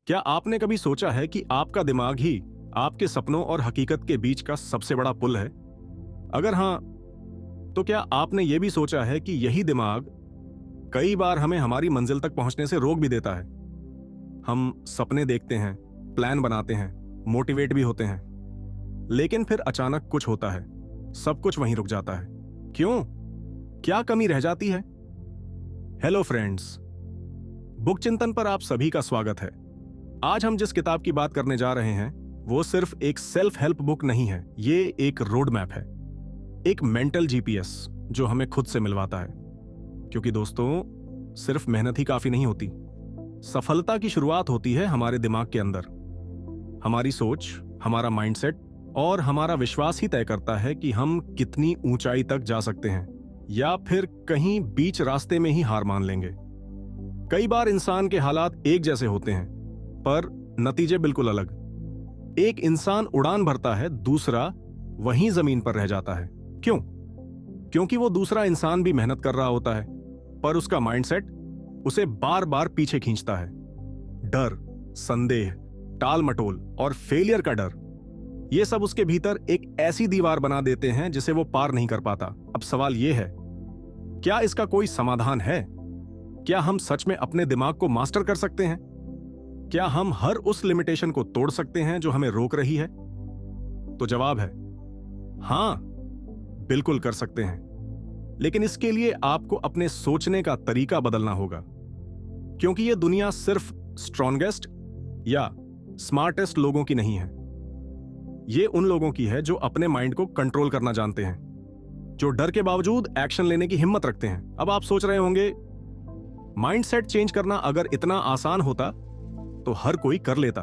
क्या आपने कभी सोचा है कि आपका दिमाग ही आपके सपनों और हकीकत के बीच का सबसे बड़ा पुल है? अगर हाँ, तो क्या आपने यह भी सोचा है कि यही दिमाग कई बार हमें हमारी मंजिल तक पहुंचने से रोक भी देता है? हम सपने देखते हैं, प्लान बनाते हैं, मोटिवेट भी होते हैं, लेकिन फिर अचानक कुछ होता है, सब कुछ वहीं रुक जाता है। क्यों? क्या कमी रह जाती है? हेलो फ्रेंड्स, बुक चिंतन पर आप सभी का स्वागत है। आज हम जिस किताब की बात करने जा रहे हैं वो सिर्फ एक सेल्फ हेल्प बुक नहीं है, ये एक रोड मैप है, एक मेंटल जीपीएस जो हमें खुद से मिलवाता है। क्योंकि दोस्तों, सिर्फ मेहनत ही काफी नहीं होती। सफलता की शुरुआत होती है हमारे दिमाग के अंदर। हमारी सोच, हमारा माइंडसेट और हमारा विश्वास ही तय करता है कि हम कितनी ऊंचाई तक जा सकते हैं या फिर कहीं बीच रास्ते में ही हार मान लेंगे। कई बार इंसान के हालात एक जैसे होते हैं पर नतीजे बिल्कुल अलग। एक इंसान उड़ान भरता है, दूसरा वहीं जमीन पर रह जाता है। क्यों? क्योंकि वो दूसरा इंसान भी मेहनत कर रहा होता है पर उसका माइंडसेट उसे बार बार पीछे खींचता है। डर, संदेह, टाल मटोल और फेलियर का डर, ये सब उसके भीतर एक ऐसी दीवार बना देते हैं जिसे वो पार नहीं कर पाता। अब सवाल ये है, क्या इसका कोई समाधान है? क्या हम सच में अपने दिमाग को मास्टर कर सकते हैं? क्या हम हर उस लिमिटेशन को तोड़ सकते हैं जो हमें रोक रही है? तो जवाब है हां, बिल्कुल कर सकते हैं। लेकिन इसके लिए आपको अपने सोचने का तरीका बदलना होगा। क्योंकि यह दुनिया सिर्फ स्ट्रॉन्गेस्ट या स्मार्टेस्ट लोगों की नहीं है। यह उन लोगों की है जो अपने माइंड को कंट्रोल करना जानते हैं, जो डर के बावजूद एक्शन लेने की हिम्मत रखते हैं। अब आप सोच रहे होंगे, माइंडसेट चेंज करना अगर इतना आसान होता तो हर कोई कर लेता।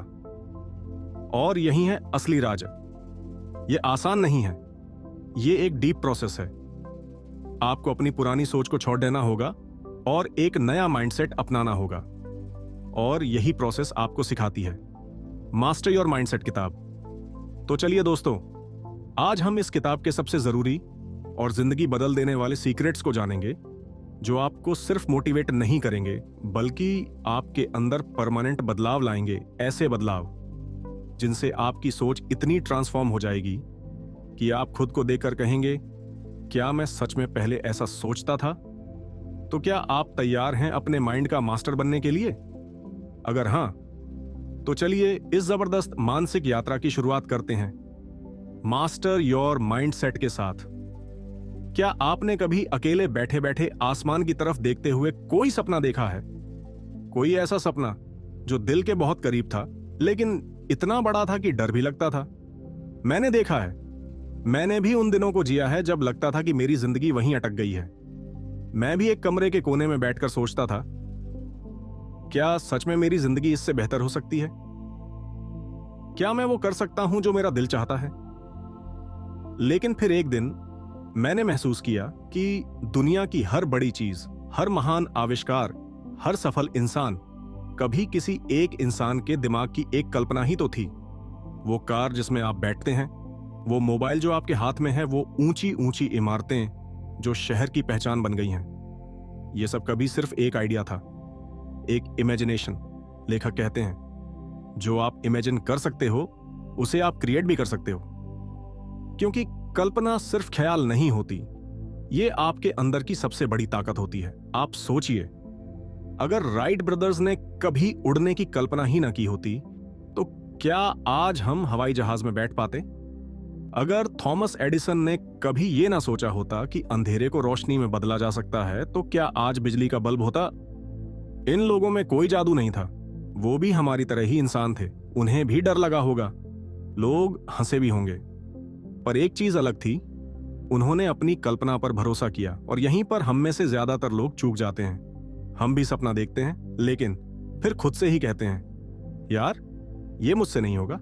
और यही है असली राज। यह आसान नहीं है, यह एक डीप प्रोसेस है। आपको अपनी पुरानी सोच को छोड़ देना होगा और एक नया माइंडसेट अपनाना होगा। और यही प्रोसेस आपको सिखाती है मास्टर योर माइंडसेट किताब। तो चलिए दोस्तों, आज हम इस किताब के सबसे जरूरी और जिंदगी बदल देने वाले सीक्रेट्स को जानेंगे, जो आपको सिर्फ मोटिवेट नहीं करेंगे बल्कि आपके अंदर परमानेंट बदलाव लाएंगे। ऐसे बदलाव जिनसे आपकी सोच इतनी ट्रांसफॉर्म हो जाएगी कि आप खुद को देखकर कहेंगे, क्या मैं सच में पहले ऐसा सोचता था? तो क्या आप तैयार हैं अपने माइंड का मास्टर बनने के लिए? अगर हां, तो चलिए इस जबरदस्त मानसिक यात्रा की शुरुआत करते हैं मास्टर योर माइंडसेट के साथ। क्या आपने कभी अकेले बैठे बैठे आसमान की तरफ देखते हुए कोई सपना देखा है? कोई ऐसा सपना जो दिल के बहुत करीब था लेकिन इतना बड़ा था कि डर भी लगता था? मैंने देखा है। मैंने भी उन दिनों को जिया है जब लगता था कि मेरी जिंदगी वहीं अटक गई है। मैं भी एक कमरे के कोने में बैठकर सोचता था, क्या सच में मेरी जिंदगी इससे बेहतर हो सकती है? क्या मैं वो कर सकता हूं जो मेरा दिल चाहता है? लेकिन फिर एक दिन मैंने महसूस किया कि दुनिया की हर बड़ी चीज, हर महान आविष्कार, हर सफल इंसान कभी किसी एक इंसान के दिमाग की एक कल्पना ही तो थी। वो कार जिसमें आप बैठते हैं, वो मोबाइल जो आपके हाथ में है, वो ऊंची ऊंची इमारतें जो शहर की पहचान बन गई हैं, ये सब कभी सिर्फ एक आइडिया था, एक इमेजिनेशन। लेखक कहते हैं, जो आप इमेजिन कर सकते हो उसे आप क्रिएट भी कर सकते हो। क्योंकि कल्पना सिर्फ ख्याल नहीं होती, ये आपके अंदर की सबसे बड़ी ताकत होती है। आप सोचिए, अगर राइट ब्रदर्स ने कभी उड़ने की कल्पना ही ना की होती तो क्या आज हम हवाई जहाज में बैठ पाते? अगर थॉमस एडिसन ने कभी यह ना सोचा होता कि अंधेरे को रोशनी में बदला जा सकता है, तो क्या आज बिजली का बल्ब होता? इन लोगों में कोई जादू नहीं था, वो भी हमारी तरह ही इंसान थे। उन्हें भी डर लगा होगा, लोग हंसे भी होंगे, पर एक चीज अलग थी, उन्होंने अपनी कल्पना पर भरोसा किया। और यहीं पर हम में से ज्यादातर लोग चूक जाते हैं। हम भी सपना देखते हैं लेकिन फिर खुद से ही कहते हैं, यार ये मुझसे नहीं होगा,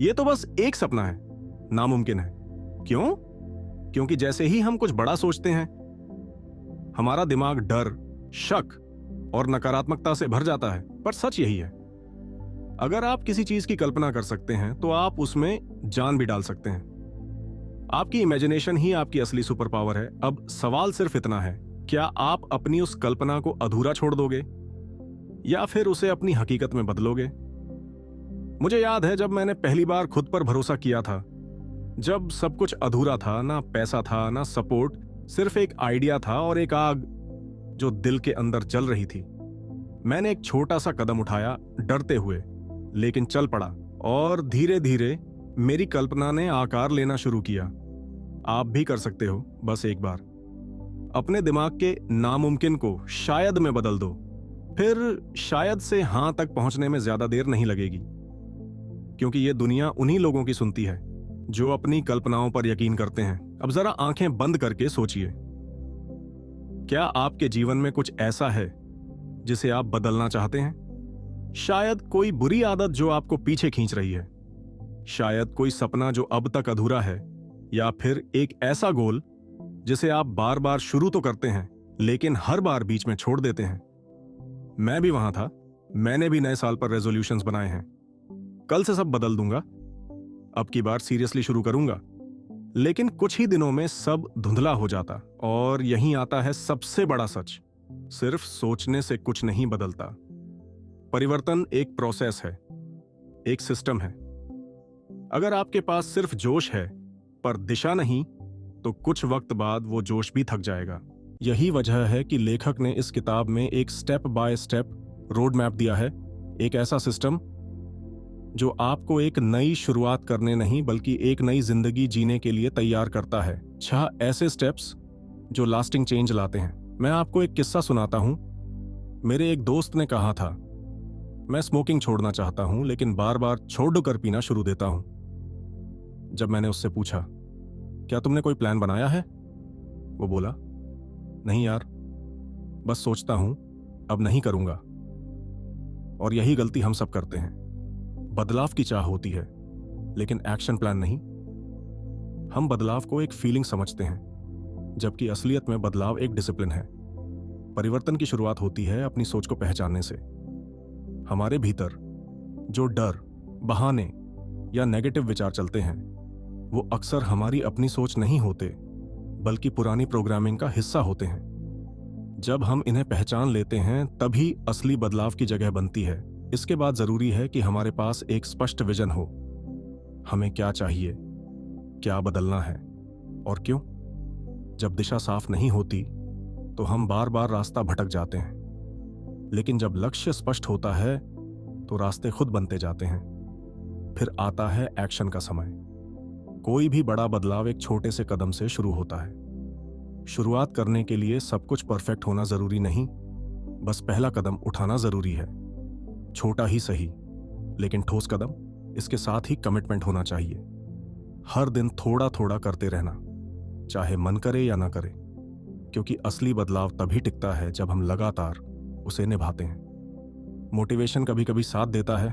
ये तो बस एक सपना है, नामुमकिन है। क्यों? क्योंकि जैसे ही हम कुछ बड़ा सोचते हैं, हमारा दिमाग डर, शक और नकारात्मकता से भर जाता है। पर सच यही है, अगर आप किसी चीज की कल्पना कर सकते हैं तो आप उसमें जान भी डाल सकते हैं। आपकी इमेजिनेशन ही आपकी असली सुपर पावर है। अब सवाल सिर्फ इतना है, क्या आप अपनी उस कल्पना को अधूरा छोड़ दोगे या फिर उसे अपनी हकीकत में बदलोगे? मुझे याद है जब मैंने पहली बार खुद पर भरोसा किया था, जब सब कुछ अधूरा था, ना पैसा था ना सपोर्ट, सिर्फ एक आइडिया था और एक आग जो दिल के अंदर जल रही थी। मैंने एक छोटा सा कदम उठाया, डरते हुए, लेकिन चल पड़ा, और धीरे धीरे मेरी कल्पना ने आकार लेना शुरू किया। आप भी कर सकते हो, बस एक बार। अपने दिमाग के नामुमकिन को शायद में बदल दो, फिर शायद से हां तक पहुंचने में ज्यादा देर नहीं लगेगी, क्योंकि ये दुनिया उन्हीं लोगों की सुनती है जो अपनी कल्पनाओं पर यकीन करते हैं। अब जरा आंखें बंद करके सोचिए, क्या आपके जीवन में कुछ ऐसा है जिसे आप बदलना चाहते हैं? शायद कोई बुरी आदत जो आपको पीछे खींच रही है, शायद कोई सपना जो अब तक अधूरा है, या फिर एक ऐसा गोल जिसे आप बार बार शुरू तो करते हैं लेकिन हर बार बीच में छोड़ देते हैं। मैं भी वहां था। मैंने भी नए साल पर रेजोल्यूशंस बनाए हैं। कल से सब बदल दूंगा, अब की बार सीरियसली शुरू करूंगा। लेकिन कुछ ही दिनों में सब धुंधला हो जाता, और यहीं आता है सबसे बड़ा सच, सिर्फ सोचने से कुछ नहीं बदलता। परिवर्तन एक प्रोसेस है, एक सिस्टम है। अगर आपके पास सिर्फ जोश है पर दिशा नहीं, तो कुछ वक्त बाद वो जोश भी थक जाएगा। यही वजह है कि लेखक ने इस किताब में एक step by step road map दिया है, एक ऐसा सिस्टम जो आपको एक नई शुरुआत करने नहीं बल्कि एक नई जिंदगी जीने के लिए तैयार करता है। 6 ऐसे स्टेप्स जो लास्टिंग चेंज लाते हैं। मैं आपको एक किस्सा सुनाता हूं। मेरे एक दोस्त ने कहा था, मैं स्मोकिंग छोड़ना चाहता हूं लेकिन बार बार छोड़ कर पीना शुरू देता हूं। जब मैंने उससे पूछा, क्या तुमने कोई प्लान बनाया है? वो बोला, नहीं यार, बस सोचता हूं, अब नहीं करूंगा। और यही गलती हम सब करते हैं। बदलाव की चाह होती है लेकिन एक्शन प्लान नहीं। हम बदलाव को एक फीलिंग समझते हैं, जबकि असलियत में बदलाव एक डिसिप्लिन है। परिवर्तन की शुरुआत होती है अपनी सोच को पहचानने से। हमारे भीतर जो डर, बहाने या नेगेटिव विचार चलते हैं, वो अक्सर हमारी अपनी सोच नहीं होते बल्कि पुरानी प्रोग्रामिंग का हिस्सा होते हैं। जब हम इन्हें पहचान लेते हैं तभी असली बदलाव की जगह बनती है। इसके बाद जरूरी है कि हमारे पास एक स्पष्ट विजन हो। हमें क्या चाहिए, क्या बदलना है और क्यों। जब दिशा साफ नहीं होती तो हम बार बार रास्ता भटक जाते हैं, लेकिन जब लक्ष्य स्पष्ट होता है तो रास्ते खुद बनते जाते हैं। फिर आता है एक्शन का समय। कोई भी बड़ा बदलाव एक छोटे से कदम से शुरू होता है। शुरुआत करने के लिए सब कुछ परफेक्ट होना जरूरी नहीं, बस पहला कदम उठाना जरूरी है। छोटा ही सही, लेकिन ठोस कदम। इसके साथ ही कमिटमेंट होना चाहिए। हर दिन थोड़ा थोड़ा करते रहना, चाहे मन करे या ना करे, क्योंकि असली बदलाव तभी टिकता है जब हम लगातार उसे निभाते हैं। मोटिवेशन कभी कभी साथ देता है,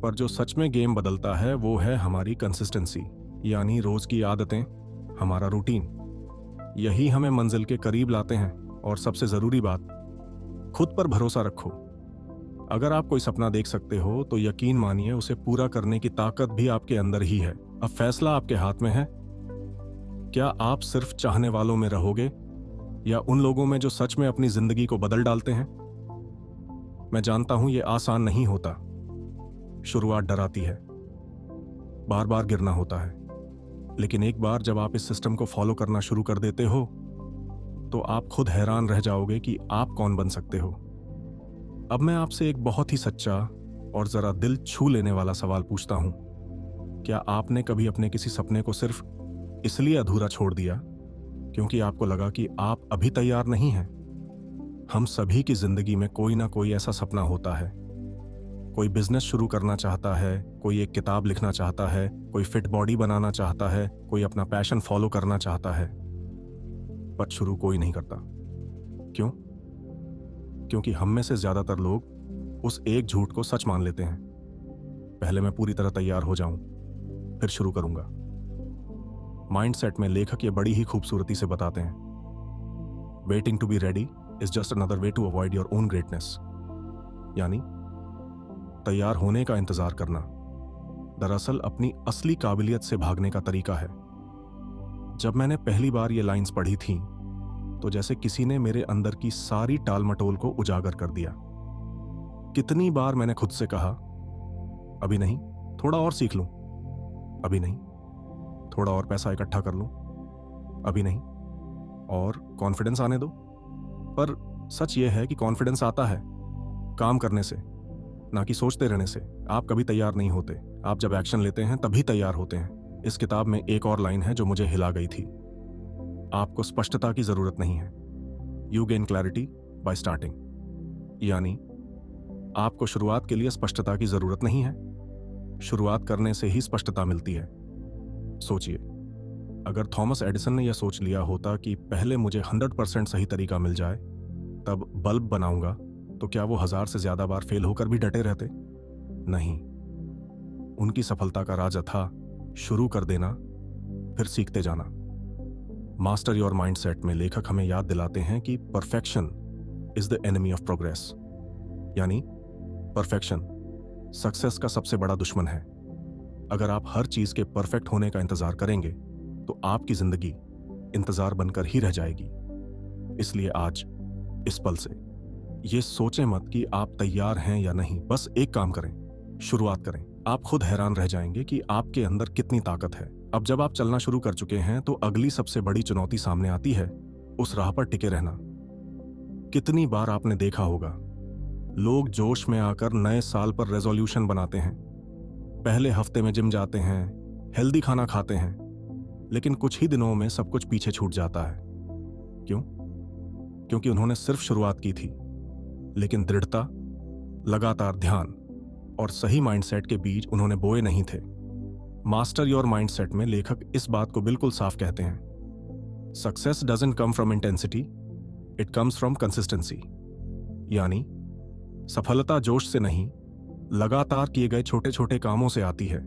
पर जो सच में गेम बदलता है वो है हमारी कंसिस्टेंसी, यानी रोज की आदतें, हमारा रूटीन। यही हमें मंजिल के करीब लाते हैं। और सबसे जरूरी बात, खुद पर भरोसा रखो। अगर आप कोई सपना देख सकते हो तो यकीन मानिए उसे पूरा करने की ताकत भी आपके अंदर ही है। अब फैसला आपके हाथ में है। क्या आप सिर्फ चाहने वालों में रहोगे या उन लोगों में जो सच में अपनी जिंदगी को बदल डालते हैं? मैं जानता हूं यह आसान नहीं होता। शुरुआत डराती है, बार बार गिरना होता है, लेकिन एक बार जब आप इस सिस्टम को फॉलो करना शुरू कर देते हो तो आप खुद हैरान रह जाओगे कि आप कौन बन सकते हो। अब मैं आपसे एक बहुत ही सच्चा और जरा दिल छू लेने वाला सवाल पूछता हूं। क्या आपने कभी अपने किसी सपने को सिर्फ इसलिए अधूरा छोड़ दिया क्योंकि आपको लगा कि आप अभी तैयार नहीं हैं? हम सभी की जिंदगी में कोई ना कोई ऐसा सपना होता है। कोई बिजनेस शुरू करना चाहता है, कोई एक किताब लिखना चाहता है, कोई फिट बॉडी बनाना चाहता है, कोई अपना पैशन फॉलो करना चाहता है, पर शुरू कोई नहीं करता। क्यों? क्योंकि हम में से ज्यादातर लोग उस एक झूठ को सच मान लेते हैं, पहले मैं पूरी तरह तैयार हो जाऊं, फिर शुरू करूंगा। माइंडसेट में लेखक ये बड़ी ही खूबसूरती से बताते हैं, waiting to be ready is just another way to avoid your own greatness. यानी तैयार होने का इंतजार करना दरअसल अपनी असली काबिलियत से भागने का तरीका है। जब मैंने पहली बार ये लाइंस पढ़ी थी तो जैसे किसी ने मेरे अंदर की सारी टाल मटोल को उजागर कर दिया। कितनी बार मैंने खुद से कहा, अभी नहीं, थोड़ा और सीख लूं, अभी नहीं, थोड़ा और पैसा इकट्ठा कर लूं, अभी नहीं, और कॉन्फिडेंस आने दो। पर सच यह है कि कॉन्फिडेंस आता है काम करने से, ना कि सोचते रहने से। आप कभी तैयार नहीं होते, आप जब एक्शन लेते हैं तभी तैयार होते हैं। इस किताब में एक और लाइन है जो मुझे हिला गई थी, आपको स्पष्टता की जरूरत नहीं है, you gain clarity bye starting. यानी आपको शुरुआत के लिए स्पष्टता की जरूरत नहीं है, शुरुआत करने से ही स्पष्टता मिलती है। सोचिए, अगर थॉमस एडिसन ने यह सोच लिया होता कि पहले मुझे 100% सही तरीका मिल जाए तब बल्ब बनाऊंगा, तो क्या वो 1000 से ज्यादा बार फेल होकर भी डटे रहते? नहीं, उनकी सफलता का राज था शुरू कर देना, फिर सीखते जाना। मास्टर योर माइंडसेट में लेखक हमें याद दिलाते हैं कि perfection is the enemy of progress. यानी परफेक्शन सक्सेस का सबसे बड़ा दुश्मन है। अगर आप हर चीज के परफेक्ट होने का इंतजार करेंगे तो आपकी जिंदगी इंतजार बनकर ही रह जाएगी। इसलिए आज इस पल से ये सोचें मत कि आप तैयार हैं या नहीं, बस एक काम करें, शुरुआत करें। आप खुद हैरान रह जाएंगे कि आपके अंदर कितनी ताकत है। अब जब आप चलना शुरू कर चुके हैं तो अगली सबसे बड़ी चुनौती सामने आती है, उस राह पर टिके रहना। कितनी बार आपने देखा होगा, लोग जोश में आकर नए साल पर रेजोल्यूशन बनाते हैं, पहले हफ्ते में जिम जाते हैं, हेल्दी खाना खाते हैं, लेकिन कुछ ही दिनों में सब कुछ पीछे छूट जाता है। क्यों? क्योंकि उन्होंने सिर्फ शुरुआत की थी, लेकिन दृढ़ता, लगातार ध्यान और सही माइंडसेट के बीज उन्होंने बोए नहीं थे। मास्टर योर माइंडसेट में लेखक इस बात को बिल्कुल साफ कहते हैं, success doesn't come from intensity, it comes from consistency. यानी सफलता जोश से नहीं, लगातार किए गए छोटे छोटे कामों से आती है।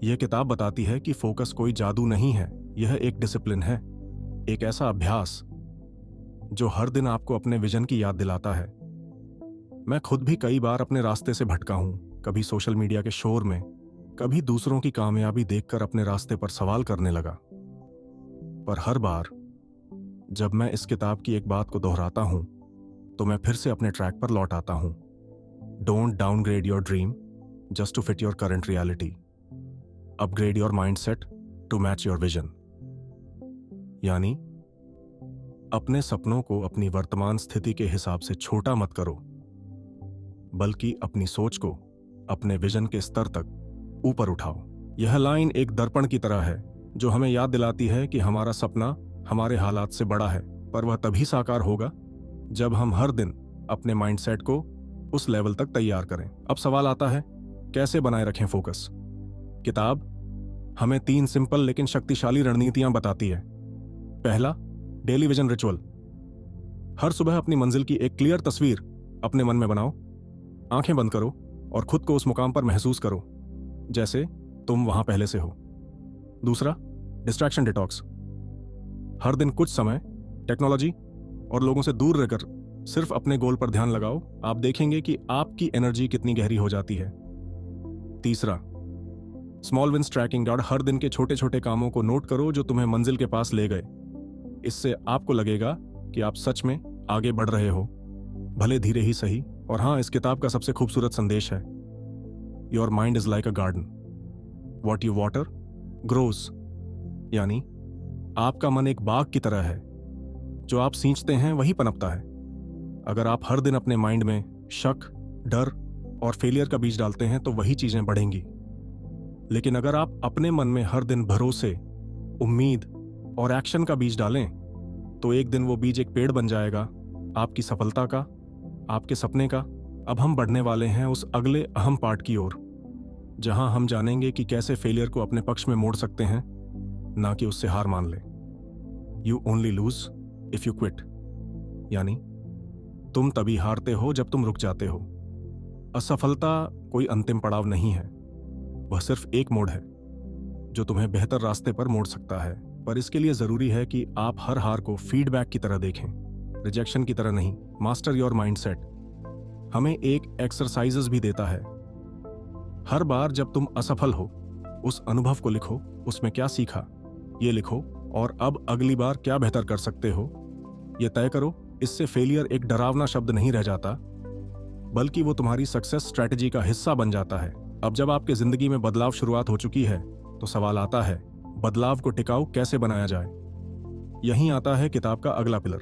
यह किताब बताती है कि फोकस कोई जादू नहीं है, यह एक डिसिप्लिन है, एक ऐसा अभ्यास जो हर दिन आपको अपने विजन की याद दिलाता है। मैं खुद भी कई बार अपने रास्ते से भटका हूं, कभी सोशल मीडिया के शोर में, कभी दूसरों की कामयाबी देखकर अपने रास्ते पर सवाल करने लगा। पर हर बार जब मैं इस किताब की एक बात को दोहराता हूं तो मैं फिर से अपने ट्रैक पर लौट आता हूं। Don't downgrade your dream just to fit your current reality, upgrade your mindset to match your vision. यानी अपने सपनों को अपनी वर्तमान स्थिति के हिसाब से छोटा मत करो, बल्कि अपनी सोच को अपने विजन के स्तर तक ऊपर उठाओ। यह लाइन एक दर्पण की तरह है जो हमें याद दिलाती है कि हमारा सपना हमारे हालात से बड़ा है, पर वह तभी साकार होगा जब हम हर दिन अपने माइंडसेट को उस लेवल तक तैयार करें। अब सवाल आता है, कैसे बनाए रखें फोकस? किताब हमें 3 सिंपल लेकिन शक्तिशाली रणनीतियां बताती है। पहला, डेली विजन रिचुअल। हर सुबह अपनी मंजिल की एक क्लियर तस्वीर अपने मन में बनाओ, आंखें बंद करो और खुद को उस मुकाम पर महसूस करो जैसे तुम वहां पहले से हो। दूसरा, डिस्ट्रैक्शन डिटॉक्स। हर दिन कुछ समय टेक्नोलॉजी और लोगों से दूर रहकर सिर्फ अपने गोल पर ध्यान लगाओ, आप देखेंगे कि आपकी एनर्जी कितनी गहरी हो जाती है। तीसरा, स्मॉल विंस ट्रैकिंग कार्ड। हर दिन के छोटे छोटे कामों को नोट करो जो तुम्हें मंजिल के पास ले गए। इससे आपको लगेगा कि आप सच में आगे बढ़ रहे हो, भले धीरे ही सही। और हाँ, इस किताब का सबसे खूबसूरत संदेश है, your mind is like a garden, what you water grows. यानी आपका मन एक बाग की तरह है, जो आप सींचते हैं वही पनपता है। अगर आप हर दिन अपने माइंड में शक, डर और फेलियर का बीज डालते हैं तो वही चीजें बढ़ेंगी। लेकिन अगर आप अपने मन में हर दिन भरोसे, उम्मीद और एक्शन का बीज डालें तो एक दिन वो बीज एक पेड़ बन जाएगा, आपकी सफलता का, आपके सपने का। अब हम बढ़ने वाले हैं उस अगले अहम पार्ट की ओर, जहां हम जानेंगे कि कैसे फेलियर को अपने पक्ष में मोड़ सकते हैं, ना कि उससे हार मान ले। You only loose if you quit. यानी तुम तभी हारते हो जब तुम रुक जाते हो। असफलता कोई अंतिम पड़ाव नहीं है, वह सिर्फ एक मोड़ है जो तुम्हें बेहतर रास्ते पर मोड़ सकता है। पर इसके लिए जरूरी है कि आप हर हार को फीडबैक की तरह देखें, रिजेक्शन की तरह नहीं। मास्टर योर माइंडसेट हमें एक एक्सरसाइजेस भी देता है। हर बार जब तुम असफल हो, उस अनुभव को लिखो, उसमें क्या सीखा ये लिखो, और अब अगली बार क्या बेहतर कर सकते हो ये तय करो। इससे फेलियर एक डरावना शब्द नहीं रह जाता, बल्कि वो तुम्हारी सक्सेस स्ट्रैटेजी का हिस्सा बन जाता है। अब जब आपके जिंदगी में बदलाव शुरुआत हो चुकी है तो सवाल आता है, बदलाव को टिकाऊ कैसे बनाया जाए। यहीं आता है किताब का अगला pillar,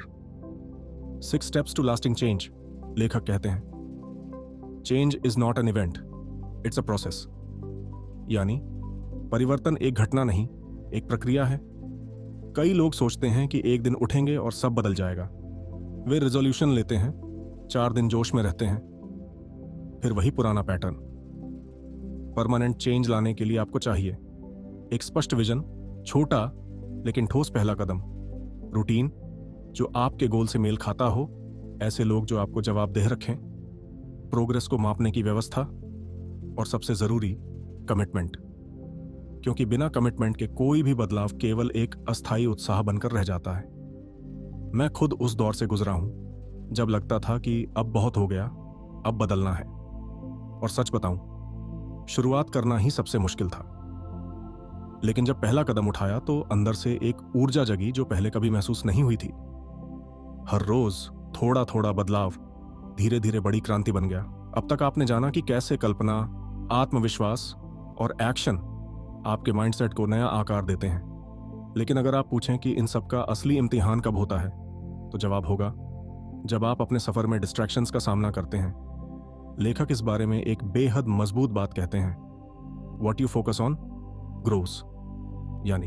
6 steps to lasting change. लेखक कहते हैं, change is not an event, it's a process. यानी परिवर्तन एक घटना नहीं, एक प्रक्रिया है। कई लोग सोचते हैं कि एक दिन उठेंगे और सब बदल जाएगा। वे रिजोल्यूशन लेते हैं, 4 दिन जोश में रहते हैं, फिर वही पुराना पैटर्न। परमानेंट चेंज लाने के लिए आपको चाहिए एक स्पष्ट विजन, छोटा लेकिन ठोस पहला कदम, रूटीन जो आपके गोल से मेल खाता हो, ऐसे लोग जो आपको जवाबदेह रखें, प्रोग्रेस को मापने की व्यवस्था, और सबसे जरूरी कमिटमेंट। क्योंकि बिना कमिटमेंट के कोई भी बदलाव केवल एक अस्थायी उत्साह बनकर रह जाता है। मैं खुद उस दौर से गुजरा हूं जब लगता था कि अब बहुत हो गया, अब बदलना है। और सच बताऊं, शुरुआत करना ही सबसे मुश्किल था। लेकिन जब पहला कदम उठाया तो अंदर से एक ऊर्जा जगी जो पहले कभी महसूस नहीं हुई थी। हर रोज थोड़ा थोड़ा बदलाव धीरे धीरे बड़ी क्रांति बन गया। अब तक आपने जाना कि कैसे कल्पना, आत्मविश्वास और एक्शन आपके माइंडसेट को नया आकार देते हैं। लेकिन अगर आप पूछें कि इन सब का असली इम्तिहान कब होता है, तो जवाब होगा जब आप अपने सफर में डिस्ट्रैक्शंस का सामना करते हैं। लेखक इस बारे में एक बेहद मजबूत बात कहते हैं, what you focus on grows. यानी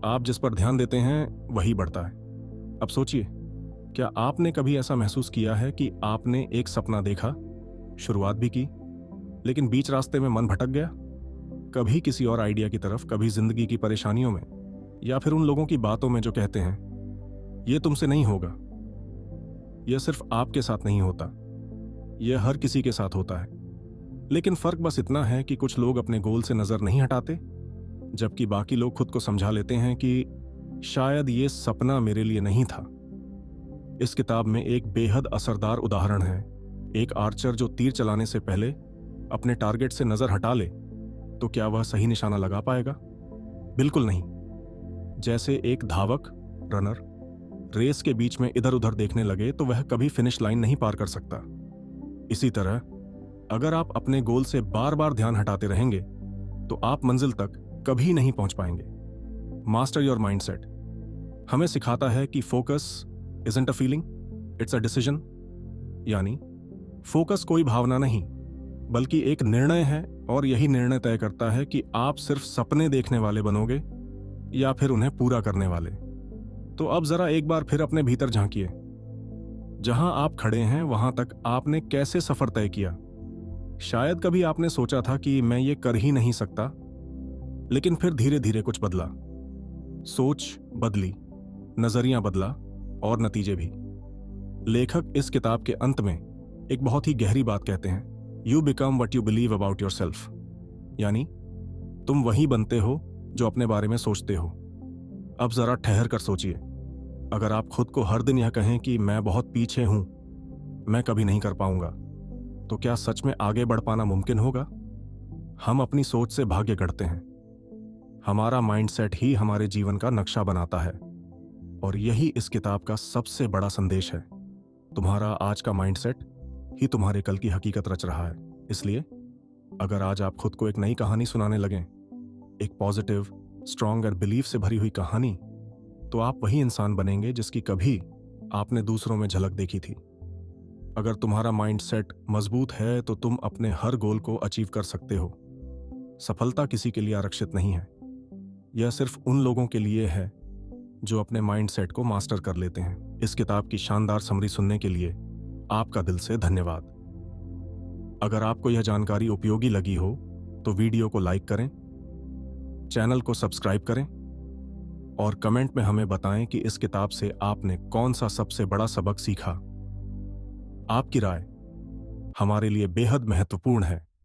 आप जिस पर ध्यान देते हैं वही बढ़ता है। अब सोचिए, क्या आपने कभी ऐसा महसूस किया है कि आपने एक सपना देखा, शुरुआत भी की, लेकिन बीच रास्ते में मन भटक गया? कभी किसी और आइडिया की तरफ, कभी जिंदगी की परेशानियों में, या फिर उन लोगों की बातों में जो कहते हैं यह तुमसे नहीं होगा। यह सिर्फ आपके साथ नहीं होता, यह हर किसी के साथ होता है। लेकिन फर्क बस इतना है कि कुछ लोग अपने गोल से नजर नहीं हटाते, जबकि बाकी लोग खुद को समझा लेते हैं कि शायद ये सपना मेरे लिए नहीं था। इस किताब में एक बेहद असरदार उदाहरण है। एक आर्चर जो तीर चलाने से पहले अपने टारगेट से नजर हटा ले तो क्या वह सही निशाना लगा पाएगा? बिल्कुल नहीं। जैसे एक धावक, रनर, रेस के बीच में इधर उधर देखने लगे तो वह कभी फिनिश लाइन नहीं पार कर सकता। इसी तरह अगर आप अपने गोल से बार बार ध्यान हटाते रहेंगे तो आप मंजिल तक कभी नहीं पहुंच पाएंगे। मास्टर योर माइंडसेट हमें सिखाता है कि focus isn't a feeling, it's a decision. यानी फोकस कोई भावना नहीं, बल्कि एक निर्णय है, और यही निर्णय तय करता है कि आप सिर्फ सपने देखने वाले बनोगे या फिर उन्हें पूरा करने वाले। तो अब जरा एक बार फिर अपने भीतर झांकिए। जहां आप खड़े हैं वहां तक आपने कैसे सफर तय किया? शायद कभी आपने सोचा था कि मैं ये कर ही नहीं सकता, लेकिन फिर धीरे धीरे कुछ बदला, सोच बदली, नजरिया बदला और नतीजे भी। लेखक इस किताब के अंत में एक बहुत ही गहरी बात कहते हैं, you become what you believe about your self. यानी तुम वही बनते हो जो अपने बारे में सोचते हो। अब जरा ठहर कर सोचिए, अगर आप खुद को हर दिन यह कहें कि मैं बहुत पीछे हूं, मैं कभी नहीं कर पाऊंगा, तो क्या सच में आगे बढ़ पाना मुमकिन होगा? हम अपनी सोच से भाग्य गढ़ते हैं। हमारा माइंडसेट ही हमारे जीवन का नक्शा बनाता है, और यही इस किताब का सबसे बड़ा संदेश है। तुम्हारा आज का माइंडसेट ही तुम्हारे कल की हकीकत रच रहा है। इसलिए अगर आज आप खुद को एक नई कहानी सुनाने लगें, एक पॉजिटिव, स्ट्रॉन्ग और बिलीफ से भरी हुई कहानी, तो आप वही इंसान बनेंगे जिसकी कभी आपने दूसरों में झलक देखी थी। अगर तुम्हारा माइंडसेट मजबूत है तो तुम अपने हर गोल को अचीव कर सकते हो। सफलता किसी के लिए आरक्षित नहीं है, यह सिर्फ उन लोगों के लिए है जो अपने माइंडसेट को मास्टर कर लेते हैं। इस किताब की शानदार समरी सुनने के लिए आपका दिल से धन्यवाद। अगर आपको यह जानकारी उपयोगी लगी हो तो वीडियो को लाइक करें, चैनल को सब्सक्राइब करें और कमेंट में हमें बताएं कि इस किताब से आपने कौन सा सबसे बड़ा सबक सीखा। आपकी राय हमारे लिए बेहद महत्वपूर्ण है।